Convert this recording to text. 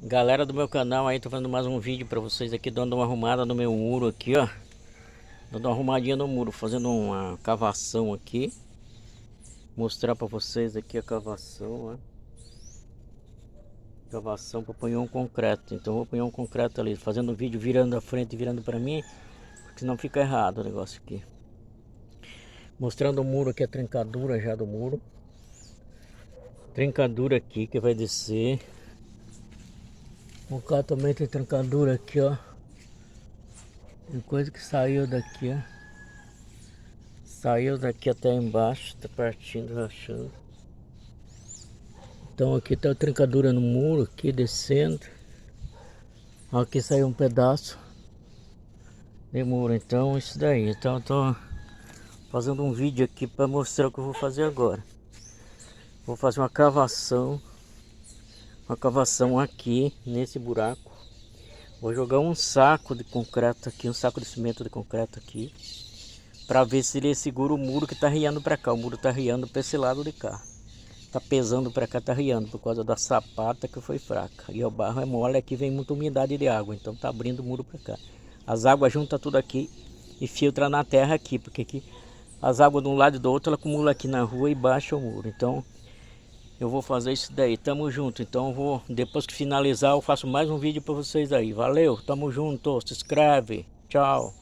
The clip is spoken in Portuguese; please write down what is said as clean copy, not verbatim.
Galera do meu canal aí, tô fazendo mais um vídeo pra vocês aqui, dando uma arrumada no meu muro aqui, ó. Dando uma arrumadinha no muro, fazendo uma cavação aqui. Mostrar pra vocês aqui a cavação, ó. Cavação pra pôr um concreto. Então eu vou pôr um concreto ali, fazendo o vídeo virando a frente e virando pra mim, porque senão fica errado o negócio aqui. Mostrando o muro aqui, a trincadura já do muro. Trincadura aqui que vai descer. O cá também tem trincadura aqui, ó. Tem coisa que saiu daqui, ó. Saiu daqui até embaixo, tá partindo, rachando. Então aqui tá a trincadura no muro, aqui descendo. Aqui saiu um pedaço de muro, então isso daí. Então eu tô fazendo um vídeo aqui para mostrar o que eu vou fazer agora. Vou fazer uma cavação aqui nesse buraco. Vou jogar um saco de concreto aqui, um saco de cimento de concreto aqui, para ver se ele segura o muro que tá riando para cá. O muro tá riando para esse lado de cá. Tá pesando para cá, tá riando por causa da sapata que foi fraca. E o barro é mole, aqui vem muita umidade de água, então tá abrindo o muro para cá. As águas juntam tudo aqui e filtra na terra aqui, porque aqui as águas de um lado e do outro ela acumula aqui na rua e baixa o muro. Então eu vou fazer isso daí, tamo junto. Então eu vou, depois que finalizar, eu faço mais um vídeo para vocês aí. Valeu, tamo junto, se inscreve, tchau.